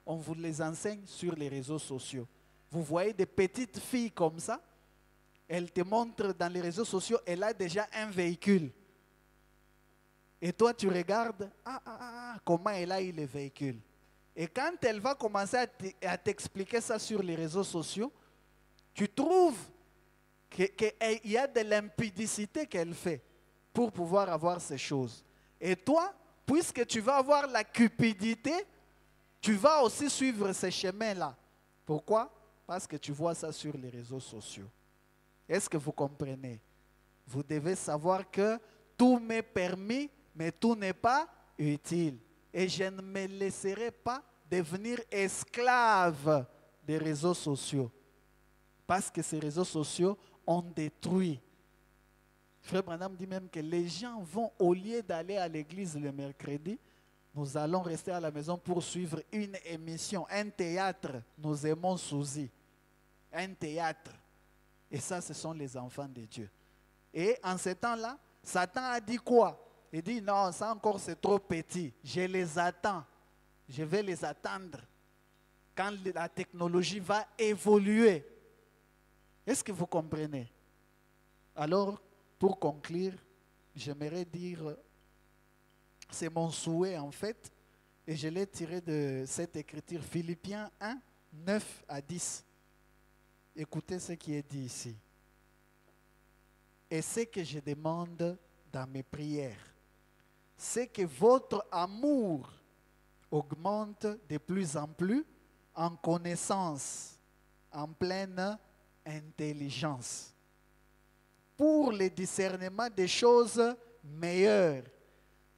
on vous les enseigne sur les réseaux sociaux. Vous voyez des petites filles comme ça, elles te montrent dans les réseaux sociaux, elle a déjà un véhicule. Et toi, tu regardes, comment elle a eu le véhicule. Et quand elle va commencer à t'expliquer ça sur les réseaux sociaux, tu trouves qu'il y a de l'impudicité qu'elle fait pour pouvoir avoir ces choses. Et toi, puisque tu vas avoir la cupidité, tu vas aussi suivre ces chemins-là. Pourquoi? Parce que tu vois ça sur les réseaux sociaux. Est-ce que vous comprenez? Vous devez savoir que tout m'est permis, mais tout n'est pas utile. Et je ne me laisserai pas devenir esclave des réseaux sociaux. Parce que ces réseaux sociaux ont détruit. Frère Branham dit même que les gens vont, au lieu d'aller à l'église le mercredi, nous allons rester à la maison pour suivre une émission, un théâtre. Nous aimons Suzy. Un théâtre. Et ça, ce sont les enfants de Dieu. Et en ce temps-là, Satan a dit quoi? Il dit, non, ça encore c'est trop petit. Je les attends. Je vais les attendre. Quand la technologie va évoluer. Est-ce que vous comprenez? Alors, pour conclure, j'aimerais dire, c'est mon souhait en fait, et je l'ai tiré de cette écriture, Philippiens 1, 9 à 10. Écoutez ce qui est dit ici. Et ce que je demande dans mes prières, c'est que votre amour augmente de plus en plus en connaissance, en pleine intelligence, pour le discernement des choses meilleures,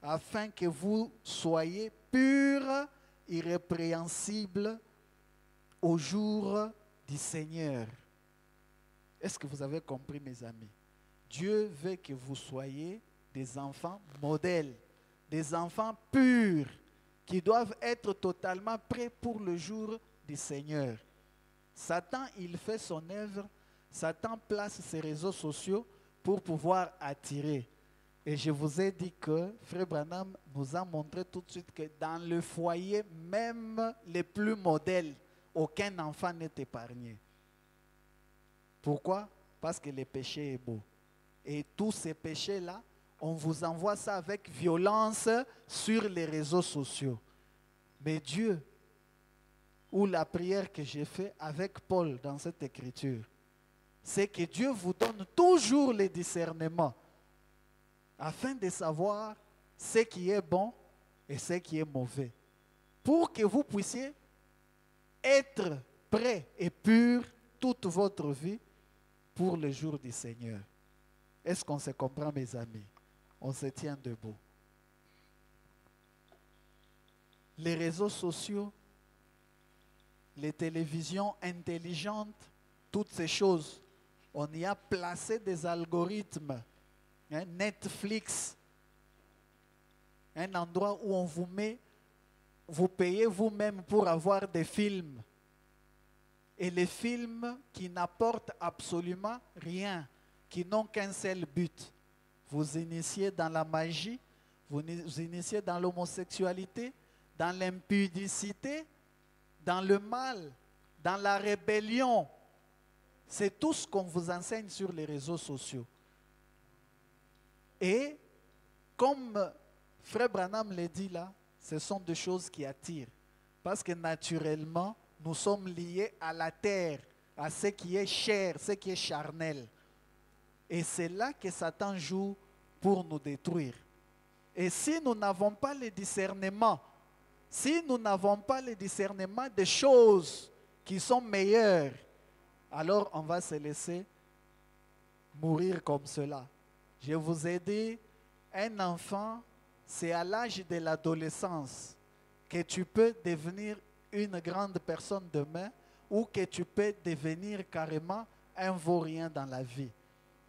afin que vous soyez purs, irrépréhensibles au jour du Seigneur. Est-ce que vous avez compris, mes amis? Dieu veut que vous soyez des enfants modèles, des enfants purs, qui doivent être totalement prêts pour le jour du Seigneur. Satan, il fait son œuvre. Satan place ses réseaux sociaux pour pouvoir attirer. Et je vous ai dit que Frère Branham nous a montré tout de suite que dans le foyer, même les plus modèles, aucun enfant n'est épargné. Pourquoi? Parce que le péché est beau. Et tous ces péchés-là, on vous envoie ça avec violence sur les réseaux sociaux. Mais Dieu, ou la prière que j'ai faite avec Paul dans cette écriture, c'est que Dieu vous donne toujours le discernement afin de savoir ce qui est bon et ce qui est mauvais, pour que vous puissiez être prêt et pur toute votre vie pour le jour du Seigneur. Est-ce qu'on se comprend, mes amis? On se tient debout. Les réseaux sociaux, les télévisions intelligentes, toutes ces choses, on y a placé des algorithmes. Netflix, un endroit où on vous met, vous payez vous-même pour avoir des films. Et les films qui n'apportent absolument rien, qui n'ont qu'un seul but. Vous initiez dans la magie, vous initiez dans l'homosexualité, dans l'impudicité, dans le mal, dans la rébellion. C'est tout ce qu'on vous enseigne sur les réseaux sociaux. Et comme Frère Branham l'a dit là, ce sont des choses qui attirent. Parce que naturellement, nous sommes liés à la terre, à ce qui est chair, ce qui est charnel. Et c'est là que Satan joue pour nous détruire. Et si nous n'avons pas le discernement, si nous n'avons pas le discernement des choses qui sont meilleures, alors on va se laisser mourir comme cela. Je vous ai dit, un enfant, c'est à l'âge de l'adolescence que tu peux devenir une grande personne demain ou que tu peux devenir carrément un vaurien dans la vie.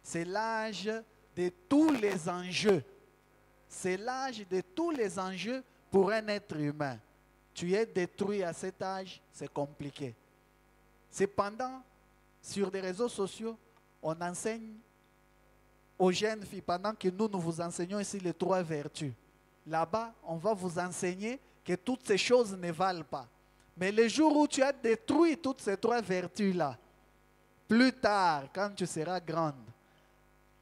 C'est l'âge de tous les enjeux. C'est l'âge de tous les enjeux pour un être humain. Tu es détruit à cet âge, c'est compliqué. Cependant, sur les réseaux sociaux, on enseigne aux jeunes filles, pendant que nous vous enseignons ici les 3 vertus. Là-bas, on va vous enseigner que toutes ces choses ne valent pas. Mais le jour où tu as détruit toutes ces trois vertus-là, plus tard, quand tu seras grande,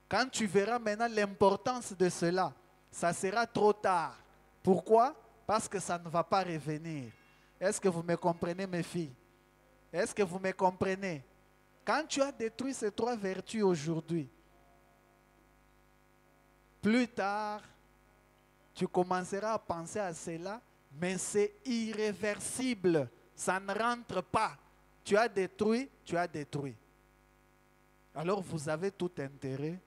quand tu verras maintenant l'importance de cela, ça sera trop tard. Pourquoi? Parce que ça ne va pas revenir. Est-ce que vous me comprenez, mes filles? Est-ce que vous me comprenez? Quand tu as détruit ces trois vertus aujourd'hui, plus tard, tu commenceras à penser à cela, mais c'est irréversible. Ça ne rentre pas. Tu as détruit, tu as détruit. Alors vous avez tout intérêt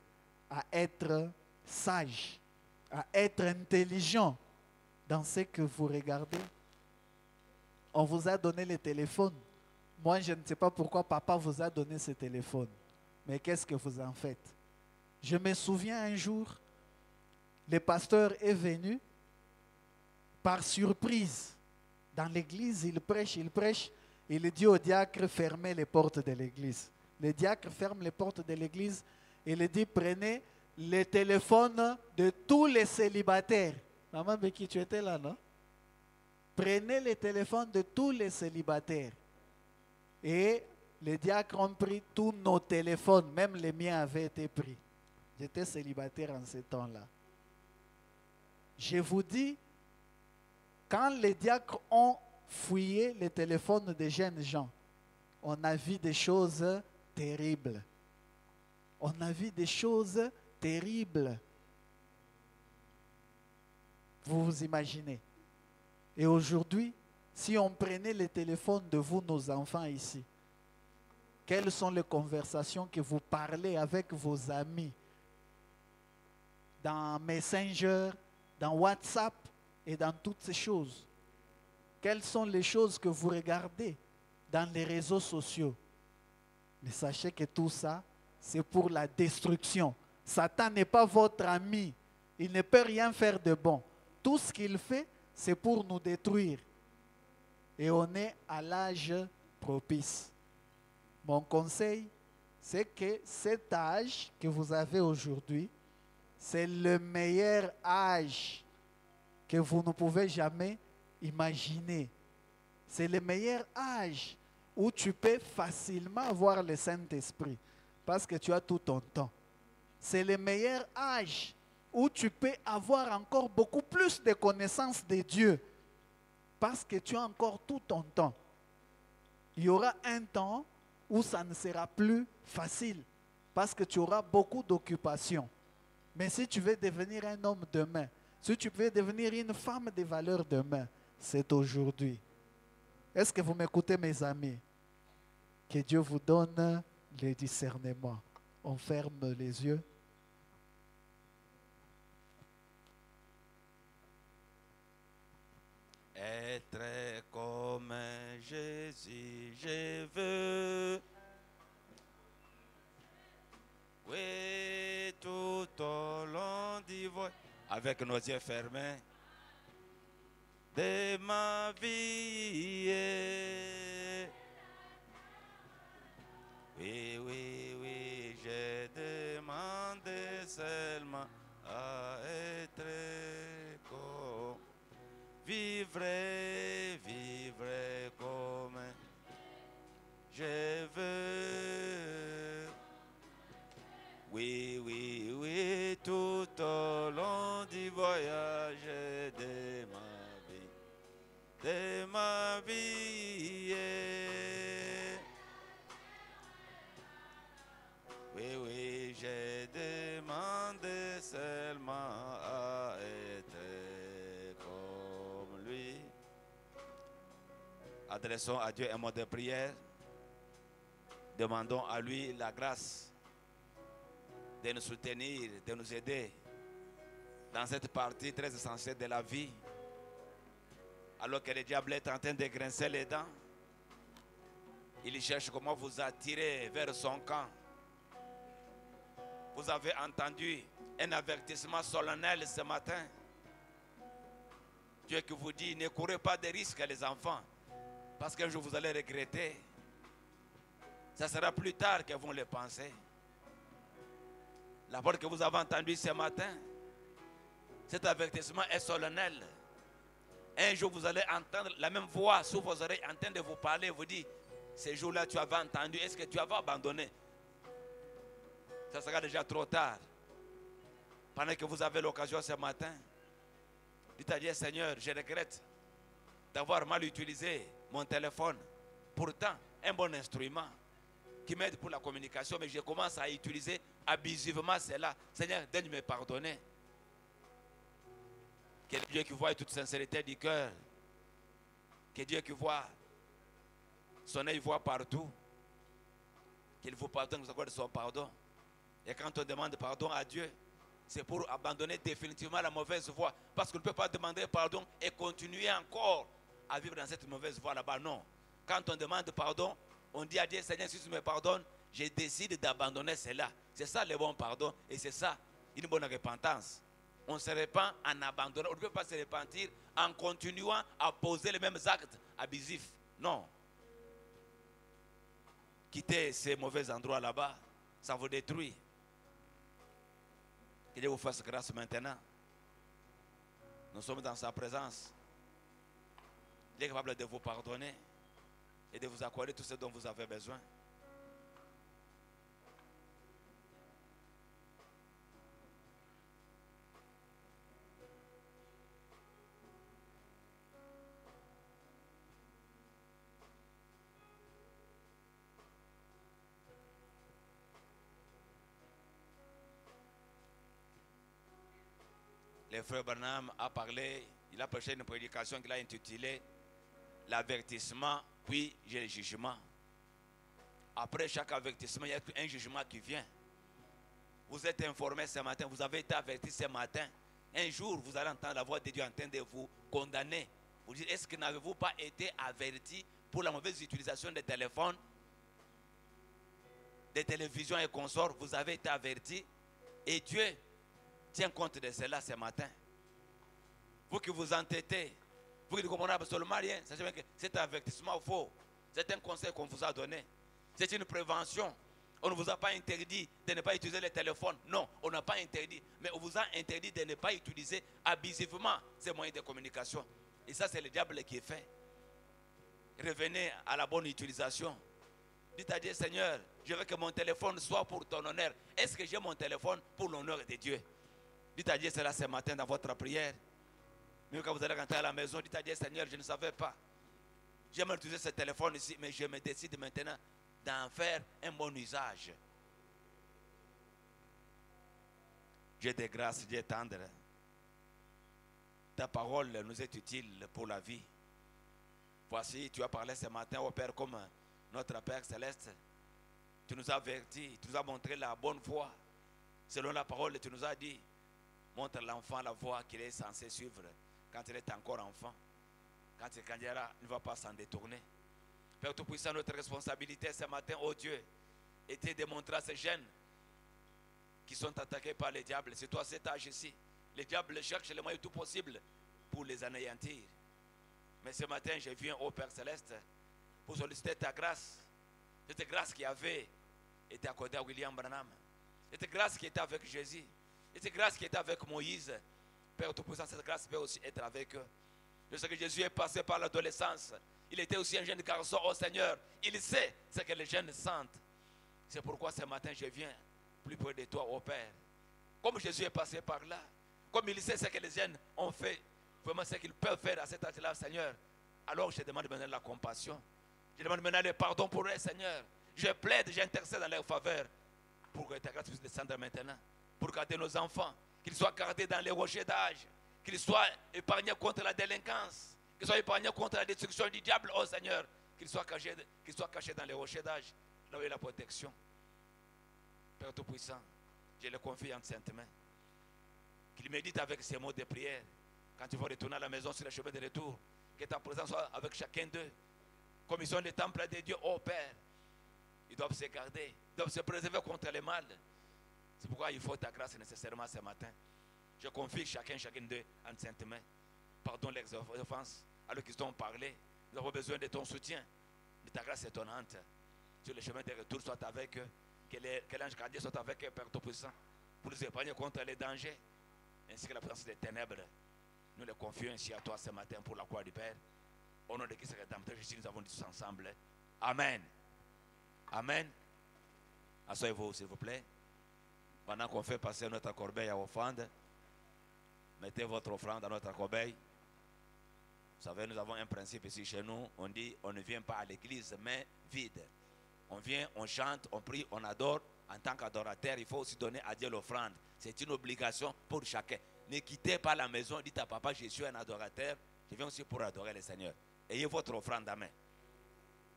à être sage, à être intelligent dans ce que vous regardez. On vous a donné le téléphone. Moi, je ne sais pas pourquoi papa vous a donné ce téléphone. Mais qu'est-ce que vous en faites? Je me souviens un jour, le pasteur est venu par surprise. Dans l'église, il prêche. Il dit au diacre, fermez les portes de l'église. Le diacre ferme les portes de l'église et il dit, prenez les téléphones de tous les célibataires. Maman Becky, tu étais là, non? Prenez les téléphones de tous les célibataires. Et les diacres ont pris tous nos téléphones, même les miens avaient été pris. J'étais célibataire en ce temps-là. Je vous dis, quand les diacres ont fouillé les téléphones des jeunes gens, on a vu des choses terribles. On a vu des choses terribles. Vous vous imaginez? Et aujourd'hui, si on prenait les téléphones de vous, nos enfants ici, quelles sont les conversations que vous parlez avec vos amis dans Messenger, dans WhatsApp et dans toutes ces choses? Quelles sont les choses que vous regardez dans les réseaux sociaux? Mais sachez que tout ça, c'est pour la destruction. Satan n'est pas votre ami. Il ne peut rien faire de bon. Tout ce qu'il fait, c'est pour nous détruire. Et on est à l'âge propice. Mon conseil, c'est que cet âge que vous avez aujourd'hui, c'est le meilleur âge que vous ne pouvez jamais imaginer. C'est le meilleur âge où tu peux facilement avoir le Saint-Esprit parce que tu as tout ton temps. C'est le meilleur âge où tu peux avoir encore beaucoup plus de connaissances de Dieu parce que tu as encore tout ton temps. Il y aura un temps où ça ne sera plus facile parce que tu auras beaucoup d'occupations. Mais si tu veux devenir un homme demain, si tu veux devenir une femme de valeur demain, c'est aujourd'hui. Est-ce que vous m'écoutez, mes amis? Que Dieu vous donne le discernement. On ferme les yeux. Être comme Jésus, je veux. Oui, tout au long du voyage, avec nos yeux fermés, de ma vie. Oui, oui, oui, je demande seulement à être comme. Vivre comme je veux. Oui, oui, oui, tout au long du voyage de ma vie. Oui, oui, je demande seulement à être comme lui. Adressons à Dieu un mot de prière. Demandons à lui la grâce de nous soutenir, de nous aider dans cette partie très essentielle de la vie. Alors que le diable est en train de grincer les dents, il cherche comment vous attirer vers son camp. Vous avez entendu un avertissement solennel ce matin. Dieu qui vous dit, ne courez pas de risques les enfants, parce qu'un jour vous allez regretter. Ça sera plus tard que vous le pensez. La parole que vous avez entendue ce matin, cet avertissement est solennel. Un jour, vous allez entendre la même voix sous vos oreilles, en train de vous parler, vous dire, ces jours-là, tu avais entendu, est-ce que tu avais abandonné? Ça sera déjà trop tard. Pendant que vous avez l'occasion ce matin, dites à Dieu, Seigneur, je regrette d'avoir mal utilisé mon téléphone. Pourtant, un bon instrument qui m'aide pour la communication, mais je commence à utiliser abusivement cela. Seigneur, donne-moi pardonner. Que Dieu qui voit toute sincérité du cœur, que Dieu qui voit, son œil voit partout, qu'il vous pardonne, vous accorde son pardon. Et quand on demande pardon à Dieu, c'est pour abandonner définitivement la mauvaise voie. Parce qu'on ne peut pas demander pardon et continuer encore à vivre dans cette mauvaise voie là-bas. Non. Quand on demande pardon, on dit à Dieu, Seigneur, si tu me pardonnes, je décide d'abandonner cela. C'est ça le bon pardon et c'est ça une bonne repentance. On se repent en abandonnant. On ne peut pas se repentir en continuant à poser les mêmes actes abusifs. Non. Quittez ces mauvais endroits là-bas, ça vous détruit. Que Dieu vous fasse grâce maintenant. Nous sommes dans sa présence. Il est capable de vous pardonner et de vous accorder tout ce dont vous avez besoin. Le frère Branham a parlé, il a prêché une prédication qu'il a intitulée l'avertissement, puis j'ai le jugement. Après chaque avertissement, il y a un jugement qui vient. Vous êtes informé ce matin, vous avez été averti ce matin. Un jour, vous allez entendre la voix de Dieu en train de vous condamner. Vous dites, est-ce que n'avez-vous pas été averti pour la mauvaise utilisation des téléphones, des télévisions et consorts? Vous avez été averti et Dieu tient compte de cela ce matin. Vous qui vous entêtez, vous qui ne comprenez absolument rien, sachez bien que c'est un avertissement faux. C'est un conseil qu'on vous a donné. C'est une prévention. On ne vous a pas interdit de ne pas utiliser les téléphones. Non, on n'a pas interdit. Mais on vous a interdit de ne pas utiliser abusivement ces moyens de communication. Et ça, c'est le diable qui est fait. Revenez à la bonne utilisation. Dites à Dieu, Seigneur, je veux que mon téléphone soit pour ton honneur. Est-ce que j'ai mon téléphone pour l'honneur de Dieu? Dites à Dieu cela ce matin dans votre prière. Même quand vous allez rentrer à la maison, dites à Dieu, Seigneur, je ne savais pas. J'aime utiliser ce téléphone ici, mais je me décide maintenant d'en faire un bon usage. Dieu de grâce, Dieu tendre. Ta parole nous est utile pour la vie. Voici, tu as parlé ce matin au Père comme notre Père Céleste. Tu nous as avertis, tu nous as montré la bonne voie. Selon la parole, tu nous as dit, montre l'enfant la voie qu'il est censé suivre quand il est encore enfant. Quand il grandira, il ne va pas s'en détourner. Père Tout-Puissant, notre responsabilité ce matin, oh Dieu, était de montrer à ces jeunes qui sont attaqués par les diables. C'est toi cet âge ici. Les diables cherchent les moyens tout possibles pour les anéantir. Mais ce matin, je viens au Père Céleste pour solliciter ta grâce. Cette grâce qui avait été accordée à William Branham. Cette grâce qui était avec Jésus. Cette grâce qui était avec Moïse. Père Tout-Puissant, cette grâce peut aussi être avec eux. Je sais que Jésus est passé par l'adolescence. Il était aussi un jeune garçon au Seigneur. Il sait ce que les jeunes sentent. C'est pourquoi ce matin, je viens plus près de toi, ô Père. Comme Jésus est passé par là, comme il sait ce que les jeunes ont fait, vraiment ce qu'ils peuvent faire à cet âge-là, Seigneur, alors je demande maintenant la compassion. Je demande maintenant le pardon pour eux, Seigneur. Je plaide, j'intercède en leur faveur pour que ta grâce puisse descendre maintenant. Pour garder nos enfants, qu'ils soient gardés dans les rochers d'âge, qu'ils soient épargnés contre la délinquance, qu'ils soient épargnés contre la destruction du diable, oh Seigneur, qu'ils soient cachés dans les rochers d'âge, là où il y a la protection. Père Tout-Puissant, je le confie en sainte main. Qu'il médite avec ces mots de prière. Quand ils vont retourner à la maison sur le chemin de retour, que ta présence soit avec chacun d'eux. Comme ils sont les temples de Dieu, oh Père, ils doivent se garder, ils doivent se préserver contre le mal. C'est pourquoi il faut ta grâce nécessairement ce matin. Je confie chacun d'eux en sainte main. Pardonne les offenses alors qu'ils t'ont parlé. Nous avons besoin de ton soutien, de ta grâce étonnante. Sur le chemin de retour, soit avec eux. Que l'ange gardien soit avec eux, Père Tout-Puissant, pour nous épargner contre les dangers, ainsi que la présence des ténèbres. Nous les confions ainsi à toi ce matin pour la croix du Père. Au nom de Christ Rédempteur Jésus, nous avons dit tous ensemble. Amen. Amen. Asseyez-vous, s'il vous plaît. Pendant qu'on fait passer notre corbeille à offrande, mettez votre offrande dans notre corbeille. Vous savez, nous avons un principe ici chez nous. On dit, on ne vient pas à l'église main vide. On vient, on chante, on prie, on adore. En tant qu'adorateur, il faut aussi donner à Dieu l'offrande. C'est une obligation pour chacun. Ne quittez pas la maison, dites à papa, je suis un adorateur. Je viens aussi pour adorer le Seigneur. Ayez votre offrande à main.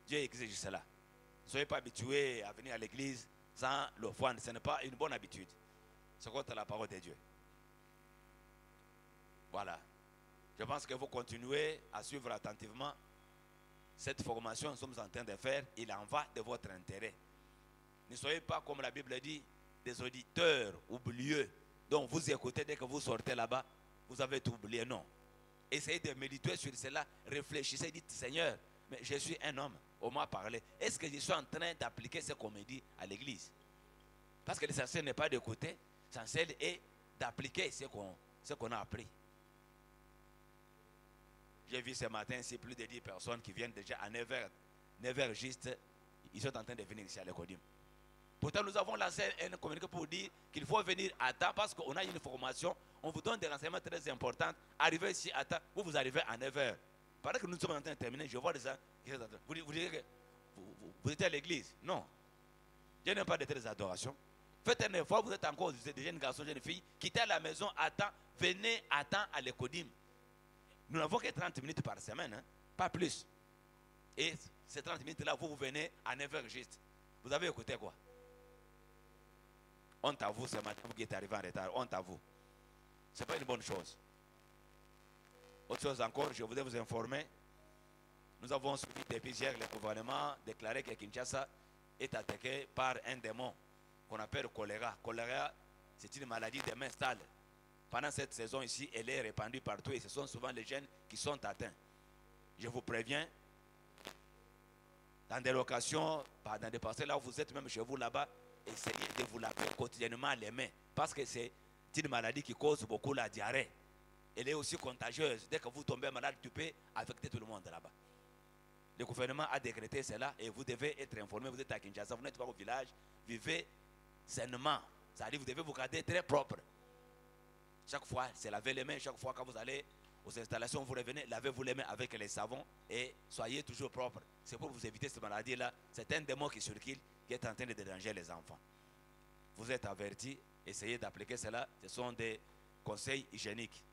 Dieu exige cela. Ne soyez pas habitués à venir à l'église sans l'offrande. Ce n'est pas une bonne habitude. C'est contre la parole de Dieu. Voilà. Je pense que vous continuez à suivre attentivement cette formation que nous sommes en train de faire. Il en va de votre intérêt. Ne soyez pas, comme la Bible dit, des auditeurs oublieux. Donc vous écoutez dès que vous sortez là-bas, vous avez tout oublié. Non. Essayez de méditer sur cela. Réfléchissez, dites, Seigneur, mais je suis un homme, on m'a parlé. Est-ce que je suis en train d'appliquer ce qu'on me dit à l'église? Parce que l'essentiel n'est pas d'écouter, l'essentiel est d'appliquer ce qu'on a appris. J'ai vu ce matin ici plus de 10 personnes qui viennent déjà à 9h juste. Ils sont en train de venir ici à l'Ecodim. Pourtant, nous avons lancé un communiqué pour dire qu'il faut venir à temps parce qu'on a une formation. On vous donne des renseignements très importants. Arrivez ici à temps, vous arrivez à 9h. Pendant que nous sommes en train de terminer, je vois des gens qui sont en train. Vous dites que vous êtes à l'église? Non. Je n'aime pas de telles adorations. Faites un effort, vous êtes encore des jeunes garçons, jeunes filles. Quittez la maison à temps, venez à temps à l'Ecodim. Nous n'avons que 30 minutes par semaine, hein, pas plus. Et ces 30 minutes-là, vous venez à 9h juste. Vous avez écouté quoi? Honte à vous ce matin, vous qui êtes arrivé en retard. Honte à vous. Ce n'est pas une bonne chose. Autre chose encore, je voudrais vous informer. Nous avons suivi depuis hier le gouvernement déclaré que Kinshasa est attaqué par un démon qu'on appelle le choléra. Choléra, c'est une maladie des mains sales. Pendant cette saison ici, elle est répandue partout et ce sont souvent les jeunes qui sont atteints. Je vous préviens, dans des locations, dans des parcelles là où vous êtes, même chez vous là-bas, essayez de vous laver quotidiennement les mains parce que c'est une maladie qui cause beaucoup la diarrhée. Elle est aussi contagieuse. Dès que vous tombez malade, tu peux affecter tout le monde là-bas. Le gouvernement a décrété cela et vous devez être informé. Vous êtes à Kinshasa, vous n'êtes pas au village, vivez sainement. C'est-à-dire que vous devez vous garder très propre. Chaque fois, c'est laver les mains. Chaque fois que vous allez aux installations, vous revenez, lavez-vous les mains avec les savons et soyez toujours propre. C'est pour vous éviter cette maladie-là. C'est un démon qui circule, qui est en train de déranger les enfants. Vous êtes avertis, essayez d'appliquer cela. Ce sont des conseils hygiéniques.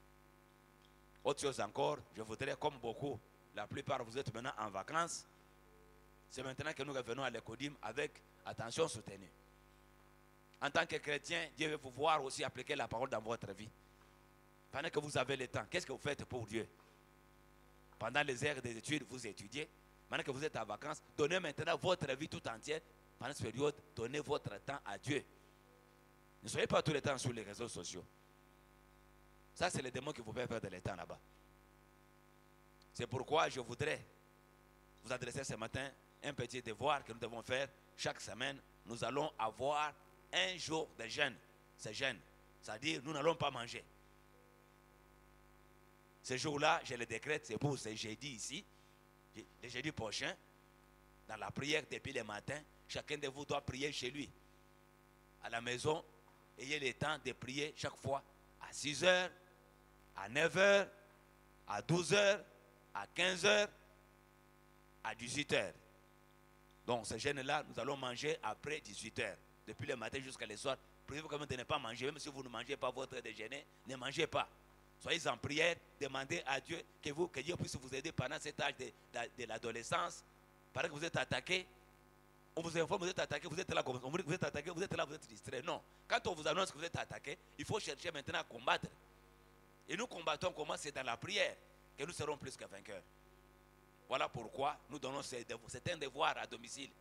Autre chose encore, je voudrais, comme beaucoup, la plupart vous êtes maintenant en vacances. C'est maintenant que nous revenons à l'Ecodim avec attention soutenue. En tant que chrétien, Dieu veut vous voir aussi appliquer la parole dans votre vie. Pendant que vous avez le temps, qu'est-ce que vous faites pour Dieu? Pendant les heures des études, vous étudiez. Pendant que vous êtes en vacances, donnez maintenant votre vie tout entière. Pendant cette période, donnez votre temps à Dieu. Ne soyez pas tout le temps sur les réseaux sociaux. Ça, c'est le démon qui vous fait perdre le temps là-bas. C'est pourquoi je voudrais vous adresser ce matin un petit devoir que nous devons faire chaque semaine. Nous allons avoir un jour de jeûne. C'est jeûne. C'est-à-dire, nous n'allons pas manger. Ce jour-là, je le décrète, c'est pour ce jeudi ici. Le jeudi prochain, dans la prière depuis le matin, chacun de vous doit prier chez lui. À la maison, ayez le temps de prier chaque fois à 6h, à 9h, à 12h, à 15h, à 18h. Donc ce jeûne-là, nous allons manger après 18h. Depuis le matin jusqu'à le soir, priez-vous quand même de ne pas manger. Même si vous ne mangez pas votre déjeuner, ne mangez pas. Soyez en prière, demandez à Dieu que Dieu puisse vous aider pendant cet âge de l'adolescence. Pendant que vous êtes attaqué, on vous informe, vous êtes attaqué, vous êtes là, vous êtes attaqué, vous êtes là, vous êtes distrait. Non. Quand on vous annonce que vous êtes attaqué, il faut chercher maintenant à combattre. Et nous combattons comment? C'est dans la prière que nous serons plus que vainqueurs. Voilà pourquoi nous donnons c'est un devoir à domicile.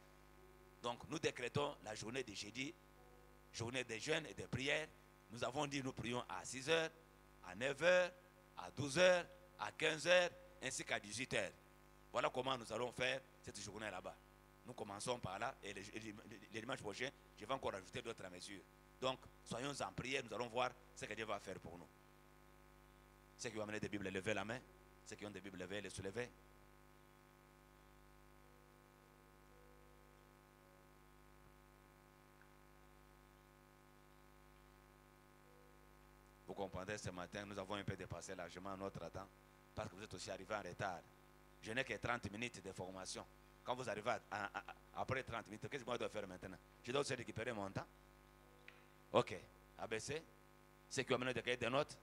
Donc nous décrétons la journée de jeudi, journée de jeûne et de prière. Nous avons dit nous prions à 6h, à 9h, à 12h, à 15h, ainsi qu'à 18h. Voilà comment nous allons faire cette journée là-bas. Nous commençons par là et le dimanche prochain, je vais encore ajouter d'autres mesures. Donc soyons en prière, nous allons voir ce que Dieu va faire pour nous. Ceux qui ont amené des Bibles, levez la main. Ceux qui ont des Bibles, levez, les soulevez. Vous comprendrez, ce matin, nous avons un peu dépassé largement notre temps parce que vous êtes aussi arrivé en retard. Je n'ai que 30 minutes de formation. Quand vous arrivez après 30 minutes, qu'est-ce que moi dois faire maintenant? Je dois aussi récupérer mon temps. Ok. ABC. Ceux qui ont amené des cahiers de notes.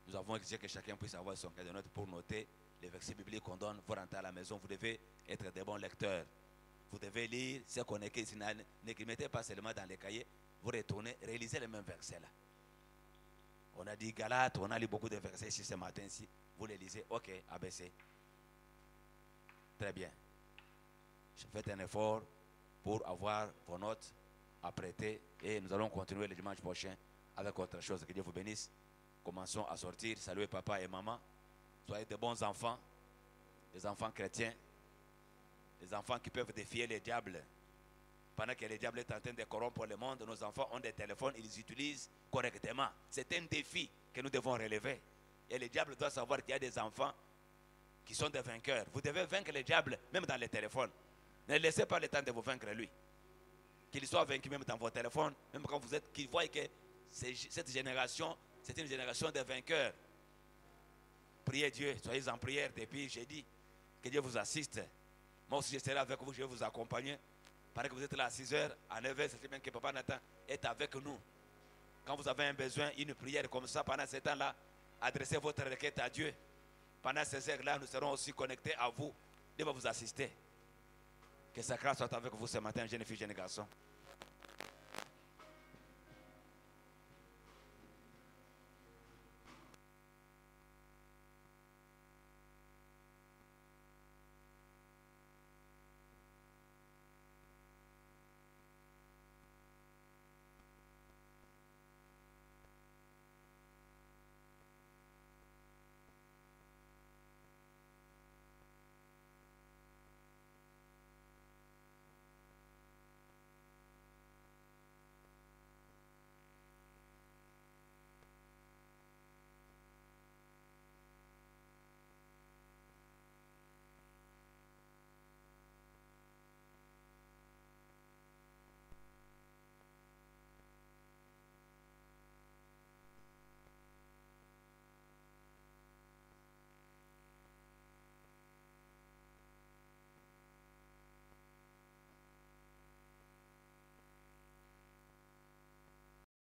Nous avons exigé que chacun puisse avoir son cahier de notes pour noter les versets bibliques qu'on donne. Vous rentrez à la maison, vous devez être des bons lecteurs. Vous devez lire ce qu'on écrit. Ne mettez pas seulement dans les cahiers. Vous retournez, réalisez les mêmes versets là. On a dit Galates, on a lu beaucoup de versets ici ce matin. Ici. Vous les lisez. Ok, ABC. Très bien. Faites un effort pour avoir vos notes à prêter. Et nous allons continuer le dimanche prochain avec autre chose. Que Dieu vous bénisse. Commençons à sortir. Saluez papa et maman. Soyez de bons enfants. Des enfants chrétiens. Des enfants qui peuvent défier les diables. Pendant que le diable est en train de corrompre le monde, nos enfants ont des téléphones, ils les utilisent correctement. C'est un défi que nous devons relever. Et le diable doit savoir qu'il y a des enfants qui sont des vainqueurs. Vous devez vaincre le diable, même dans les téléphones. Ne laissez pas le temps de vous vaincre lui. Qu'il soit vaincu même dans vos téléphones, même quand vous êtes, qu'il voie que cette génération, c'est une génération de vainqueurs. Priez Dieu, soyez en prière depuis jeudi. Que Dieu vous assiste. Moi aussi, je serai avec vous, je vais vous accompagner. Paraît que vous êtes là à 6h, à 9h, c'est bien que Papa Nathan est avec nous. Quand vous avez un besoin, une prière comme ça, pendant ce temps-là, adressez votre requête à Dieu. Pendant ces heures-là, nous serons aussi connectés à vous. Dieu va vous assister. Que sa grâce soit avec vous ce matin, jeune fille, jeune garçon.